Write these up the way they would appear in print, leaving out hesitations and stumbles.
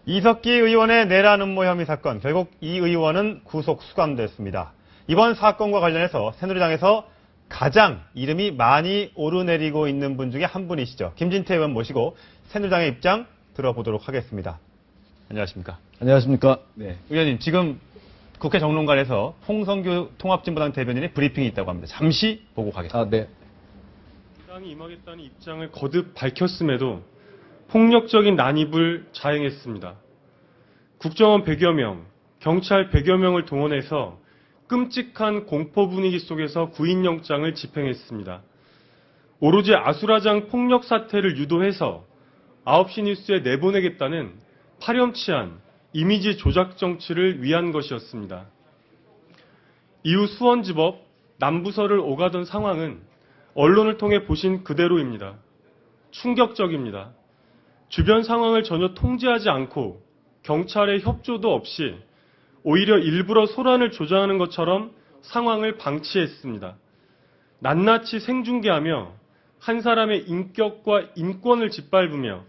이석기 의원의 내란 음모 혐의 사건, 결국 이 의원은 구속 수감됐습니다. 이번 사건과 관련해서 새누리당에서 가장 이름이 많이 오르내리고 있는 분 중에 한 분이시죠. 김진태 의원 모시고 새누리당의 입장 들어보도록 하겠습니다. 안녕하십니까? 안녕하십니까? 네, 의원님 지금 국회 정론관에서 홍성규 통합진보당 대변인의 브리핑이 있다고 합니다. 잠시 보고 가겠습니다. 네. 당이 임하겠다는 입장을 거듭 밝혔음에도 폭력적인 난입을 자행했습니다. 국정원 100여 명, 경찰 100여 명을 동원해서 끔찍한 공포 분위기 속에서 구인영장을 집행했습니다. 오로지 아수라장 폭력 사태를 유도해서 9시 뉴스에 내보내겠다는 파렴치한 이미지 조작 정치를 위한 것이었습니다. 이후 수원지법 남부서를 오가던 상황은 언론을 통해 보신 그대로입니다. 충격적입니다. 주변 상황을 전혀 통제하지 않고 경찰의 협조도 없이 오히려 일부러 소란을 조장하는 것처럼 상황을 방치했습니다. 낱낱이 생중계하며 한 사람의 인격과 인권을 짓밟으며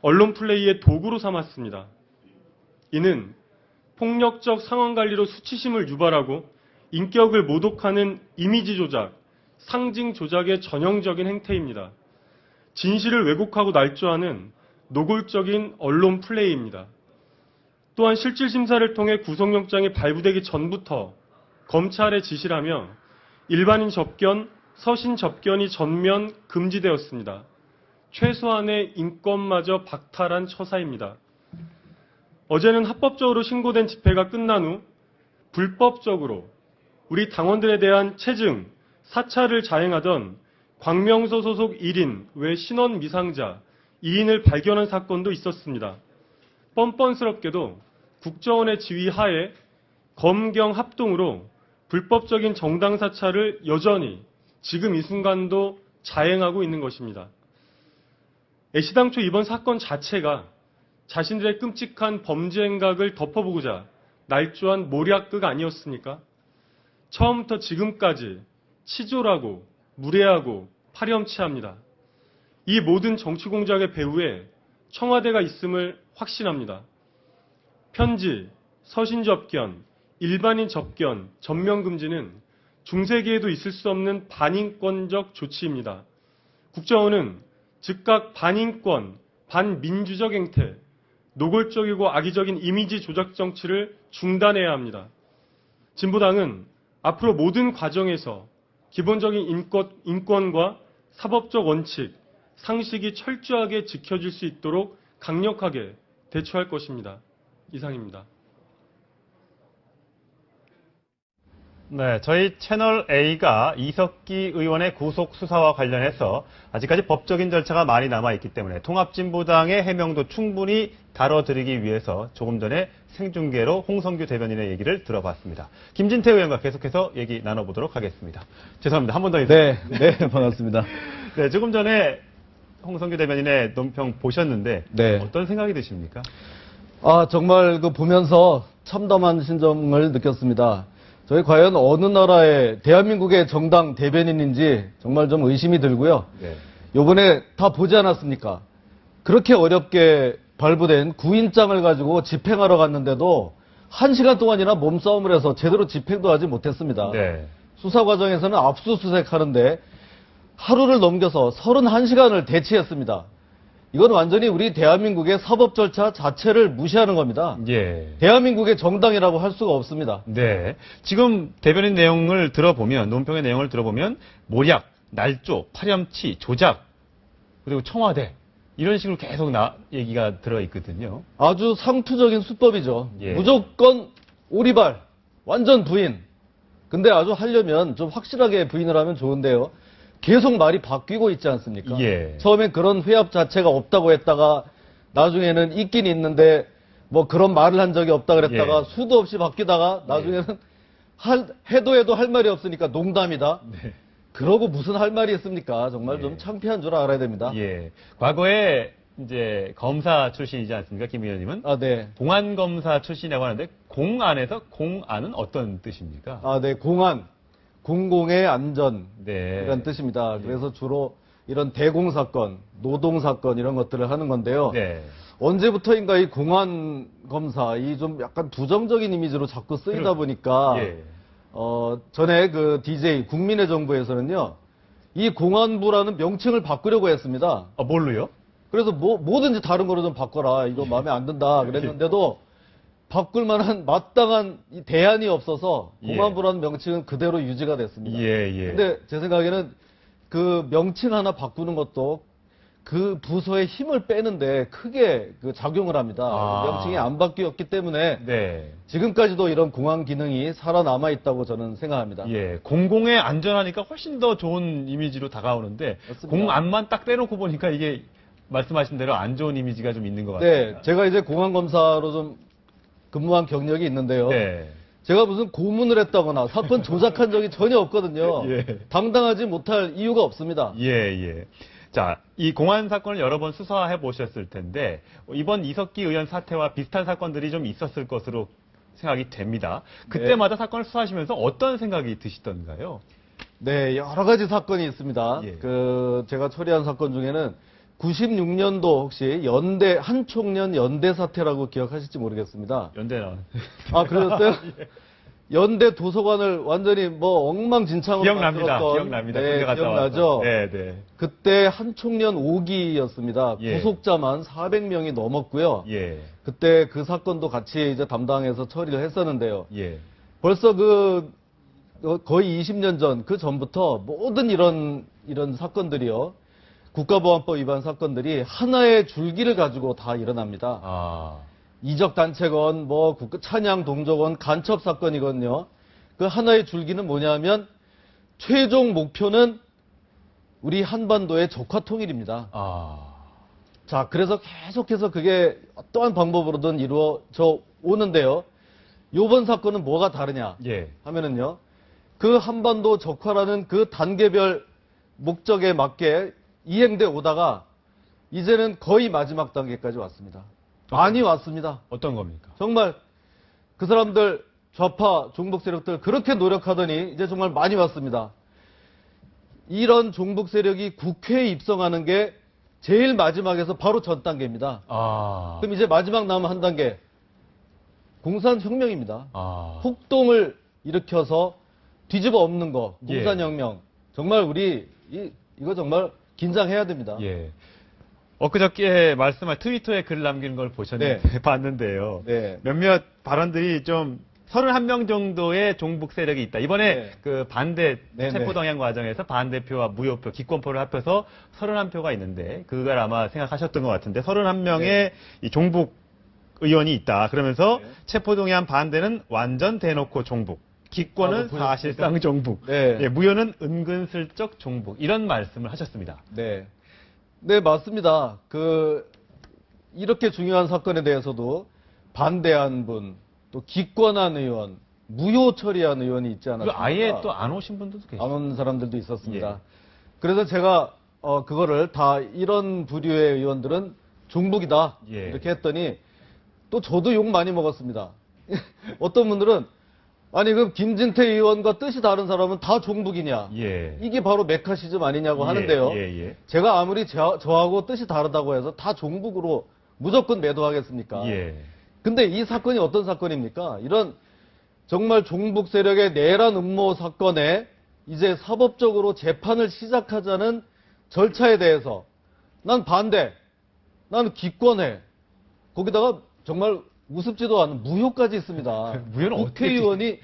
언론 플레이의 도구로 삼았습니다. 이는 폭력적 상황 관리로 수치심을 유발하고 인격을 모독하는 이미지 조작, 상징 조작의 전형적인 행태입니다. 진실을 왜곡하고 날조하는 노골적인 언론 플레이입니다. 또한 실질심사를 통해 구속영장이 발부되기 전부터 검찰에 지시라며 일반인 접견, 서신 접견이 전면 금지되었습니다. 최소한의 인권마저 박탈한 처사입니다. 어제는 합법적으로 신고된 집회가 끝난 후 불법적으로 우리 당원들에 대한 체증, 사찰을 자행하던 광명소 소속 1인 외 신원 미상자 2인을 발견한 사건도 있었습니다. 뻔뻔스럽게도 국정원의 지휘 하에 검경 합동으로 불법적인 정당 사찰을 여전히 지금 이 순간도 자행하고 있는 것입니다. 애시당초 이번 사건 자체가 자신들의 끔찍한 범죄 행각을 덮어보고자 날조한 모략극 아니었습니까? 처음부터 지금까지 치졸하고 무례하고 파렴치합니다. 이 모든 정치 공작의 배후에 청와대가 있음을 확신합니다. 편지, 서신 접견, 일반인 접견, 전면 금지는 중세기에도 있을 수 없는 반인권적 조치입니다. 국정원은 즉각 반인권, 반민주적 행태, 노골적이고 악의적인 이미지 조작 정치를 중단해야 합니다. 진보당은 앞으로 모든 과정에서 기본적인 인권과 사법적 원칙, 상식이 철저하게 지켜질 수 있도록 강력하게 대처할 것입니다. 이상입니다. 네, 저희 채널 A가 이석기 의원의 구속 수사와 관련해서 아직까지 법적인 절차가 많이 남아있기 때문에 통합진보당의 해명도 충분히 다뤄드리기 위해서 조금 전에 생중계로 홍성규 대변인의 얘기를 들어봤습니다. 김진태 의원과 계속해서 얘기 나눠보도록 하겠습니다. 죄송합니다. 한 번 더 해주세요. 네, 반갑습니다. 네, 조금 전에 홍성규 대변인의 논평 보셨는데 네. 어떤 생각이 드십니까? 정말 보면서 참담한 심정을 느꼈습니다. 저희 과연 어느 나라의 대한민국의 정당 대변인인지 정말 좀 의심이 들고요. 네. 요번에 다 보지 않았습니까? 그렇게 어렵게 발부된 구인장을 가지고 집행하러 갔는데도 1시간 동안이나 몸싸움을 해서 제대로 집행도 하지 못했습니다. 네. 수사 과정에서는 압수수색하는데 하루를 넘겨서 31시간을 대치했습니다. 이건 완전히 우리 대한민국의 사법 절차 자체를 무시하는 겁니다. 예. 대한민국의 정당이라고 할 수가 없습니다. 네. 지금 대변인 내용을 들어보면, 논평의 내용을 들어보면, 모략, 날조, 파렴치, 조작, 그리고 청와대, 이런 식으로 계속 얘기가 들어있거든요. 아주 상투적인 수법이죠. 예. 무조건 오리발, 완전 부인. 근데 아주 하려면 좀 확실하게 부인을 하면 좋은데요. 계속 말이 바뀌고 있지 않습니까? 예. 처음엔 그런 회합 자체가 없다고 했다가 나중에는 있긴 있는데 뭐 그런 말을 한 적이 없다 그랬다가 예. 수도 없이 바뀌다가 나중에는 해도 할 말이 없으니까 농담이다. 네. 그러고 무슨 할 말이 있습니까? 정말 예. 좀 창피한 줄 알아야 됩니다. 예. 과거에 이제 검사 출신이지 않습니까? 김 의원님은? 네. 공안검사 출신이라고 하는데, 공안에서 공안은 어떤 뜻입니까? 네. 공안. 공공의 안전. 네. 이런 뜻입니다. 그래서 주로 이런 대공사건, 노동사건 이런 것들을 하는 건데요. 네. 언제부터인가 이 공안 검사, 이 좀 약간 부정적인 이미지로 자꾸 쓰이다 보니까, 예. 전에 그 DJ 국민의 정부에서는요, 이 공안부라는 명칭을 바꾸려고 했습니다. 아, 뭘로요? 그래서 뭐든지 다른 거로 좀 바꿔라. 이거 마음에 안 든다. 그랬는데도 바꿀 만한 마땅한 이 대안이 없어서 예. 공안부라는 명칭은 그대로 유지가 됐습니다. 예, 예. 근데 제 생각에는 그 명칭 하나 바꾸는 것도 그 부서의 힘을 빼는데 크게 그 작용을 합니다. 아. 명칭이 안 바뀌었기 때문에 네. 지금까지도 이런 공안 기능이 살아남아 있다고 저는 생각합니다. 예, 공공의 안전하니까 훨씬 더 좋은 이미지로 다가오는데 맞습니다. 공안만 딱 떼놓고 보니까 이게 말씀하신 대로 안 좋은 이미지가 좀 있는 것 같아요. 네, 제가 이제 공안검사로 좀 근무한 경력이 있는데요. 네. 제가 무슨 고문을 했다거나 사건 조작한 적이 전혀 없거든요. 예. 당당하지 못할 이유가 없습니다. 예, 예. 자, 이 공안 사건을 여러 번 수사해 보셨을 텐데 이번 이석기 의원 사태와 비슷한 사건들이 좀 있었을 것으로 생각이 됩니다. 그때마다 사건을 수사하시면서 어떤 생각이 드시던가요? 네, 여러 가지 사건이 있습니다. 예. 제가 처리한 사건 중에는 96년도 혹시 한총련 연대 사태라고 기억하실지 모르겠습니다. 연대는 아, 그러셨어요? 연대 도서관을 완전히 뭐 엉망진창으로 기억납니다. 만들었던, 기억납니다. 네, 군대 갔다 기억나죠? 와서. 네, 네. 그때 한총련 5기였습니다. 예. 구속자만 400명이 넘었고요. 예. 그때 그 사건도 같이 이제 담당해서 처리를 했었는데요. 예. 벌써 거의 20년 전, 그 전부터 모든 이런 사건들이요. 국가보안법 위반 사건들이 하나의 줄기를 가지고 다 일어납니다. 아. 이적단체건, 찬양 동족원, 간첩 사건이거든요. 그 하나의 줄기는 뭐냐면, 최종 목표는 우리 한반도의 적화 통일입니다. 아. 자, 그래서 계속해서 그게 어떠한 방법으로든 이루어져 오는데요. 요번 사건은 뭐가 다르냐 예. 하면은요. 그 한반도 적화라는 그 단계별 목적에 맞게 이행돼 오다가 이제는 거의 마지막 단계까지 왔습니다. 많이 왔습니다. 어떤 겁니까? 정말 그 사람들 좌파 종북 세력들 그렇게 노력하더니 이제 정말 많이 왔습니다. 이런 종북 세력이 국회에 입성하는 게 제일 마지막에서 바로 전 단계입니다. 아. 그럼 이제 마지막 남은 한 단계. 공산혁명입니다. 아. 폭동을 일으켜서 뒤집어 엎는 거. 예. 공산혁명. 정말 우리 이거 정말 긴장해야 됩니다. 예. 엊그저께 말씀할 트위터에 글 남긴 걸 보셨는데 봤는데요. 네. 몇몇 발언들이 좀 31명 정도의 종북 세력이 있다. 이번에 네. 그 반대 네, 체포동향 과정에서 반대표와 무효표, 기권표를 합해서 31표가 있는데 그걸 아마 생각하셨던 것 같은데 31명의 네. 이 종북 의원이 있다. 그러면서 네. 체포동의안 반대는 완전 대놓고 종북. 기권은 보셨습니까? 사실상 종북. 네. 예, 무효는 은근슬쩍 종북. 이런 말씀을 하셨습니다. 네. 네, 맞습니다. 이렇게 중요한 사건에 대해서도 반대한 분, 또 기권한 의원, 무효 처리한 의원이 있지 그리고 않았습니까? 아예 또 안 오신 분들도 계시죠. 안 온 사람들도 있었습니다. 예. 그래서 제가 그거를 다 이런 부류의 의원들은 종북이다 예. 이렇게 했더니 또 저도 욕 많이 먹었습니다. 어떤 분들은 아니 그럼 김진태 의원과 뜻이 다른 사람은 다 종북이냐? 예. 이게 바로 메카시즘 아니냐고 예, 하는데요. 예, 예. 제가 아무리 저하고 뜻이 다르다고 해서 다 종북으로 무조건 매도하겠습니까? 예. 근데 이 사건이 어떤 사건입니까? 이런 정말 종북 세력의 내란 음모 사건에 이제 사법적으로 재판을 시작하자는 절차에 대해서 난 반대, 난 기권해. 거기다가 정말 우습지도 않은 무효까지 있습니다. 무효는 어떻게 국회의원이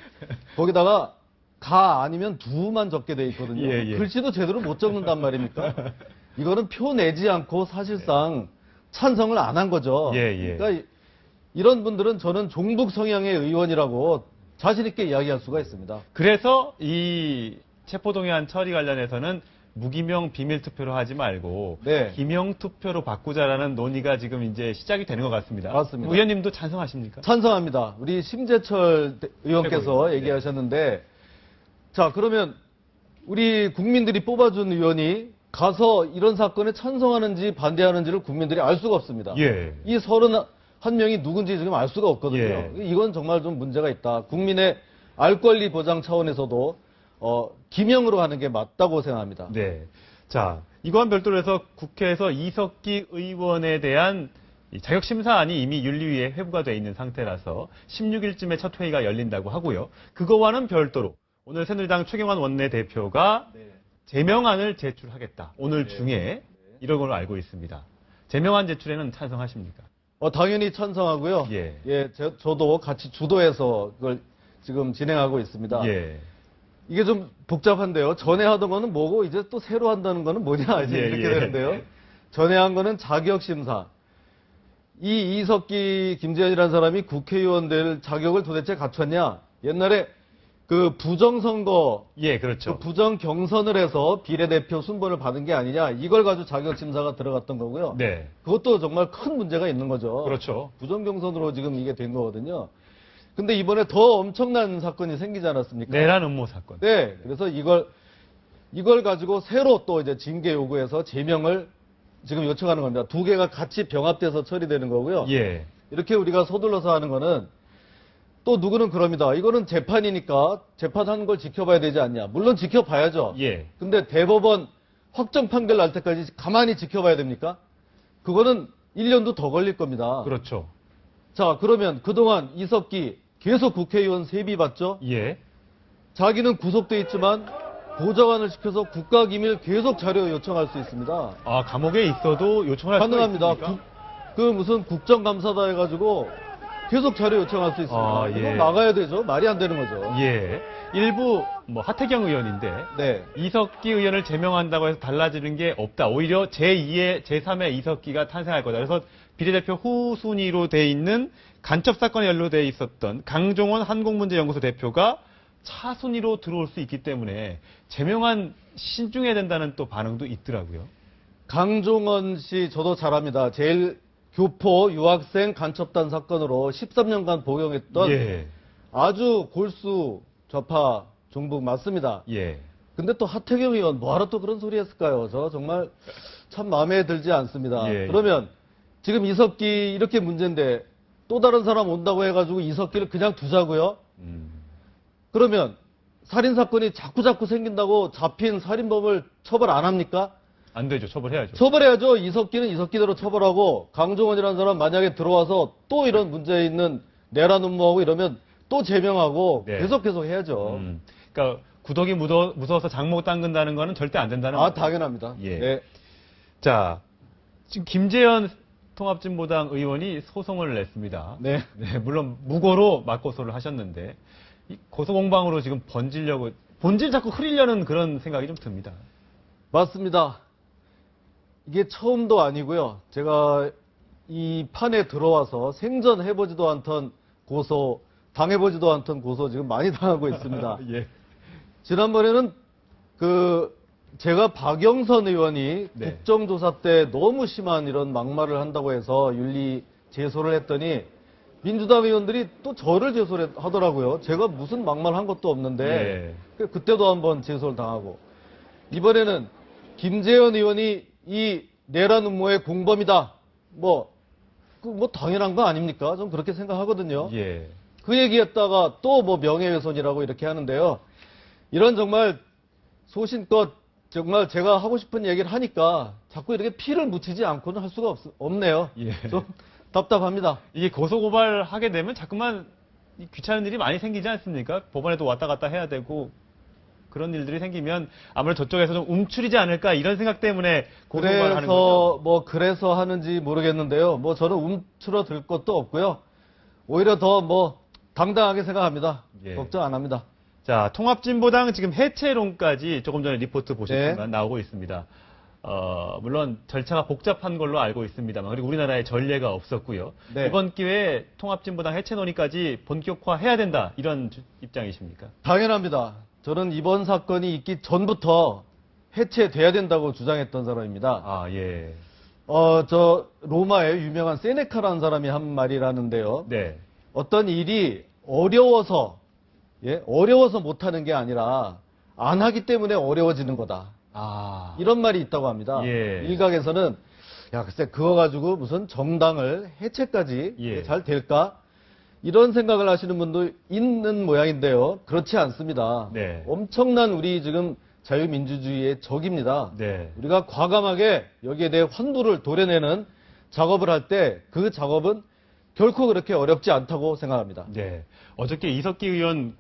거기다가 가 아니면 두만 적게 돼 있거든요. 예, 예. 글씨도 제대로 못 적는단 말입니까? 이거는 표 내지 않고 사실상 찬성을 안 한 거죠. 예, 예. 그러니까 이런 분들은 저는 종북 성향의 의원이라고 자신 있게 이야기할 수가 있습니다. 그래서 이 체포동의안 처리 관련해서는 무기명 비밀 투표로 하지 말고 네. 기명 투표로 바꾸자라는 논의가 지금 이제 시작이 되는 것 같습니다. 맞습니다. 의원님도 찬성하십니까? 찬성합니다. 우리 심재철 의원께서 최고위원. 얘기하셨는데, 자, 그러면 우리 국민들이 뽑아준 의원이 가서 이런 사건에 찬성하는지 반대하는지를 국민들이 알 수가 없습니다. 예. 이 31명이 누군지 지금 알 수가 없거든요. 예. 이건 정말 좀 문제가 있다. 국민의 알 권리 보장 차원에서도 기명으로 하는 게 맞다고 생각합니다. 네. 자, 이거와 별도로 해서 국회에서 이석기 의원에 대한 이 자격심사안이 이미 윤리위에 회부가 돼 있는 상태라서 16일쯤에 첫 회의가 열린다고 하고요. 그거와는 별도로 오늘 새누리당 최경환 원내대표가 제명안을 제출하겠다. 오늘 중에 이런 걸로 알고 있습니다. 제명안 제출에는 찬성하십니까? 당연히 찬성하고요. 예. 저도 같이 주도해서 그걸 지금 진행하고 있습니다. 예. 이게 좀 복잡한데요. 전에 하던 거는 뭐고 이제 또 새로 한다는 거는 뭐냐 이제 예, 이렇게 예. 되는데요. 전에 한 거는 자격심사. 이 이석기, 김재현이라는 사람이 국회의원 될 자격을 도대체 갖췄냐? 옛날에 그 부정선거, 예, 그렇죠. 그 부정 경선을 해서 비례대표 순번을 받은 게 아니냐? 이걸 가지고 자격심사가 들어갔던 거고요. 네. 그것도 정말 큰 문제가 있는 거죠. 그렇죠. 부정 경선으로 지금 이게 된 거거든요. 근데 이번에 더 엄청난 사건이 생기지 않았습니까? 내란 음모 사건. 네. 그래서 이걸 가지고 새로 또 이제 징계 요구해서 제명을 지금 요청하는 겁니다. 두 개가 같이 병합돼서 처리되는 거고요. 예. 이렇게 우리가 서둘러서 하는 거는 또 누구는 그럽니다. 이거는 재판이니까 재판하는 걸 지켜봐야 되지 않냐. 물론 지켜봐야죠. 예. 근데 대법원 확정 판결 날 때까지 가만히 지켜봐야 됩니까? 그거는 1년도 더 걸릴 겁니다. 그렇죠. 자, 그러면 그동안 이석기 계속 국회의원 세비 받죠? 예. 자기는 구속돼 있지만 보좌관을 시켜서 국가기밀 계속 자료 요청할 수 있습니다. 아, 감옥에 있어도 요청할 수가 가능합니다. 있습니까? 그 무슨 국정감사다 해가지고 계속 자료 요청할 수 있습니다. 아, 예. 이건 막아야 되죠. 말이 안 되는 거죠. 예. 일부 하태경 의원인데 네. 이석기 의원을 제명한다고 해서 달라지는 게 없다. 오히려 제2의 제3의 이석기가 탄생할 거다. 그래서 비례대표 후순위로 돼 있는 간첩 사건에 연루돼 있었던 강종원 한국문제연구소 대표가 차순위로 들어올 수 있기 때문에 제명안 신중해야 된다는 또 반응도 있더라고요. 강종원 씨 저도 잘 압니다. 제일 교포 유학생 간첩단 사건으로 13년간 복용했던 예. 아주 골수 좌파 종북 맞습니다. 예. 근데 또 하태경 의원 뭐하러 또 그런 소리 했을까요? 저 정말 참 마음에 들지 않습니다. 예. 그러면 지금 이석기 이렇게 문제인데 또 다른 사람 온다고 해가지고 이석기를 그냥 두자고요? 그러면 살인사건이 자꾸 생긴다고 잡힌 살인범을 처벌 안 합니까? 안 되죠. 처벌해야죠. 처벌해야죠. 이석기는 이석기대로 처벌하고 강종원이라는 사람 만약에 들어와서 또 이런 문제 있는 내란 음모하고 이러면 또 제명하고 네. 계속 해야죠. 그러니까 구덕이 무서워서 장목 당근다는 거는 절대 안 된다는 아, 거죠. 당연합니다. 예. 네. 자, 지금 김재현 통합진보당 의원이 소송을 냈습니다. 네. 물론 무고로 맞고소를 하셨는데 이 고소공방으로 지금 본질 자꾸 흐리려는 그런 생각이 좀 듭니다. 맞습니다. 이게 처음도 아니고요. 제가 이 판에 들어와서 생전해보지도 않던 고소, 당해보지도 않던 고소 지금 많이 당하고 있습니다. 예. 지난번에는 제가 박영선 의원이 네. 국정조사 때 너무 심한 이런 막말을 한다고 해서 윤리 제소를 했더니 민주당 의원들이 또 저를 제소를 하더라고요. 제가 무슨 막말 한 것도 없는데 그때도 한번 제소를 당하고 이번에는 김재현 의원이 이 내란 음모의 공범이다. 뭐 당연한 거 아닙니까? 좀 그렇게 생각하거든요. 예. 그 얘기했다가 또 명예훼손이라고 이렇게 하는데요. 이런 정말 소신껏 정말 제가 하고 싶은 얘기를 하니까 자꾸 이렇게 피를 묻히지 않고는 할 수가 없네요. 예. 좀 답답합니다. 이게 고소고발 하게 되면 자꾸만 귀찮은 일이 많이 생기지 않습니까? 법원에도 왔다 갔다 해야 되고 그런 일들이 생기면 아무래도 저쪽에서 좀 움츠리지 않을까 이런 생각 때문에 고소고발을 하는 거죠. 그래서 하는지 모르겠는데요. 저는 움츠러들 것도 없고요. 오히려 더 당당하게 생각합니다. 예. 걱정 안 합니다. 자, 통합진보당 지금 해체론까지 조금 전에 리포트 보셨지만 나오고 있습니다. 물론 절차가 복잡한 걸로 알고 있습니다만 그리고 우리나라에 전례가 없었고요. 네. 이번 기회에 통합진보당 해체 논의까지 본격화해야 된다 이런 입장이십니까? 당연합니다. 저는 이번 사건이 있기 전부터 해체돼야 된다고 주장했던 사람입니다. 아, 예. 로마의 유명한 세네카라는 사람이 한 말이라는데요. 네. 어떤 일이 어려워서 못하는 게 아니라 안 하기 때문에 어려워지는 거다. 아. 이런 말이 있다고 합니다. 예. 일각에서는 글쎄 그거 가지고 무슨 정당을 해체까지 예. 잘 될까? 이런 생각을 하시는 분도 있는 모양인데요. 그렇지 않습니다. 네. 엄청난 우리 지금 자유민주주의의 적입니다. 네. 우리가 과감하게 여기에 대해 환부를 도려내는 작업을 할 때 그 작업은 결코 그렇게 어렵지 않다고 생각합니다. 네. 어저께 이석기 의원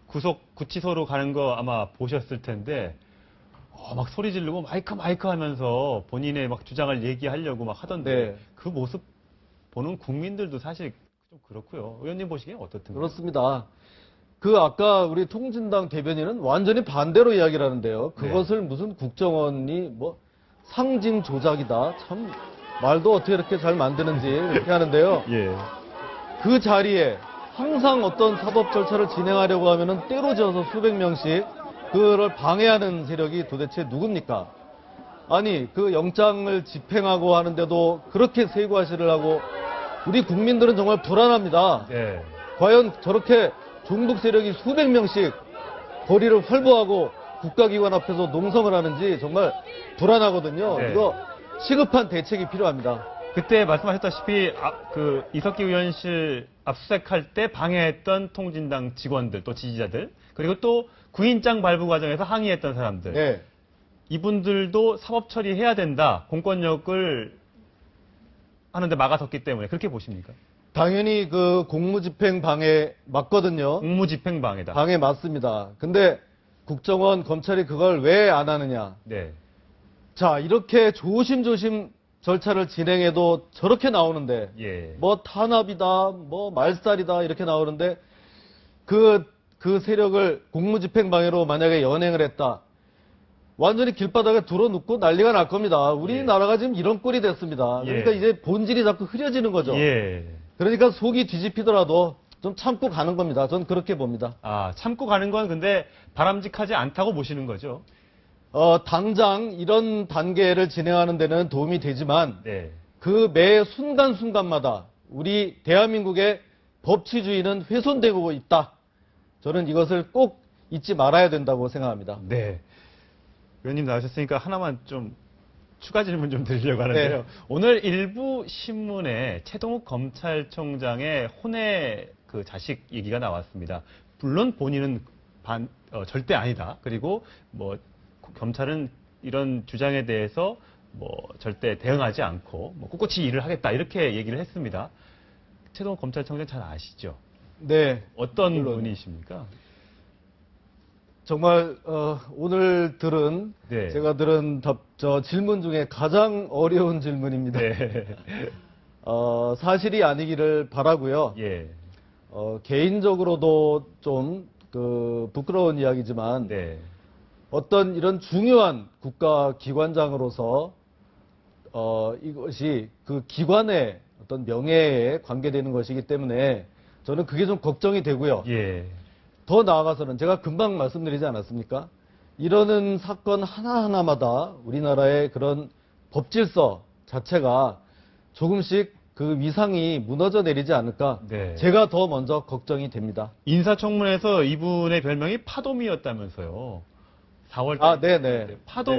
구치소로 가는 거 아마 보셨을 텐데, 막 소리 지르고 마이크 하면서 본인의 막 주장을 얘기하려고 막 하던데, 네. 그 모습 보는 국민들도 사실 좀 그렇고요. 의원님 보시기엔 어떻든가요? 그렇습니다. 아까 우리 통진당 대변인은 완전히 반대로 이야기를 하는데요. 그것을 무슨 국정원이 상징 조작이다. 참 말도 어떻게 이렇게 잘 만드는지 이렇게 하는데요. 예. 그 자리에 항상 어떤 사법 절차를 진행하려고 하면은 때로 지어서 수백 명씩 그걸 방해하는 세력이 도대체 누굽니까? 아니, 그 영장을 집행하고 하는데도 그렇게 세고하시를 하고 우리 국민들은 정말 불안합니다. 네. 과연 저렇게 종북 세력이 수백 명씩 거리를 활보하고 국가기관 앞에서 농성을 하는지 정말 불안하거든요. 네. 이거 시급한 대책이 필요합니다. 그때 말씀하셨다시피 이석기 의원실 압수수색할 때 방해했던 통진당 직원들 또 지지자들 그리고 또 구인장 발부 과정에서 항의했던 사람들 네. 이분들도 사법 처리해야 된다. 공권력을 하는데 막아섰기 때문에 그렇게 보십니까? 당연히 그 공무집행 방해 맞거든요. 공무집행 방해다. 방해 맞습니다. 근데 국정원, 검찰이 그걸 왜 안 하느냐. 네. 자, 이렇게 조심조심 절차를 진행해도 저렇게 나오는데 예. 탄압이다, 말살이다 이렇게 나오는데 그 세력을 공무집행 방해로 만약에 연행을 했다. 완전히 길바닥에 들어눕고 난리가 날 겁니다. 우리나라가 지금 이런 꼴이 됐습니다. 그러니까 예. 이제 본질이 자꾸 흐려지는 거죠. 예. 그러니까 속이 뒤집히더라도 좀 참고 가는 겁니다. 전 그렇게 봅니다. 참고 가는 건 근데 바람직하지 않다고 보시는 거죠? 당장 이런 단계를 진행하는 데는 도움이 되지만 네. 그 매 순간순간마다 우리 대한민국의 법치주의는 훼손되고 있다. 저는 이것을 꼭 잊지 말아야 된다고 생각합니다. 네. 의원님 나오셨으니까 하나만 좀 추가 질문 좀 드리려고 하는데요. 네. 오늘 일부 신문에 최동욱 검찰총장의 혼외 그 자식 얘기가 나왔습니다. 물론 본인은 절대 아니다. 그리고 검찰은 이런 주장에 대해서 절대 대응하지 않고 꿋꿋이 일을 하겠다 이렇게 얘기를 했습니다. 최동욱 검찰총장 잘 아시죠? 네. 어떤 물론. 분이십니까? 정말 오늘 들은 네. 제가 들은 질문 중에 가장 어려운 질문입니다. 네. 사실이 아니기를 바라고요. 예. 개인적으로도 좀 부끄러운 이야기지만 네. 어떤 이런 중요한 국가 기관장으로서 이것이 그 기관의 어떤 명예에 관계되는 것이기 때문에 저는 그게 좀 걱정이 되고요. 예. 더 나아가서는 제가 금방 말씀드리지 않았습니까? 이러는 사건 하나하나마다 우리나라의 그런 법질서 자체가 조금씩 그 위상이 무너져 내리지 않을까. 네. 제가 더 먼저 걱정이 됩니다. 인사청문회에서 이분의 별명이 파돔이었다면서요. 4월 네네.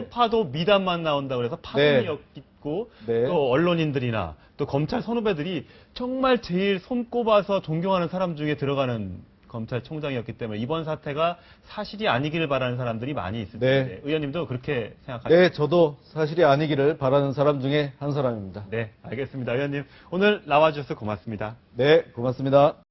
파도 미담만 나온다 그래서 파돔이었고 네. 또 언론인들이나 또 검찰 선후배들이 정말 제일 손꼽아서 존경하는 사람 중에 들어가는 검찰총장이었기 때문에 이번 사태가 사실이 아니기를 바라는 사람들이 많이 있을 네. 텐데 의원님도 그렇게 생각하시죠? 네, 저도 사실이 아니기를 바라는 사람 중에 한 사람입니다. 네, 알겠습니다. 의원님 오늘 나와주셔서 고맙습니다. 네, 고맙습니다.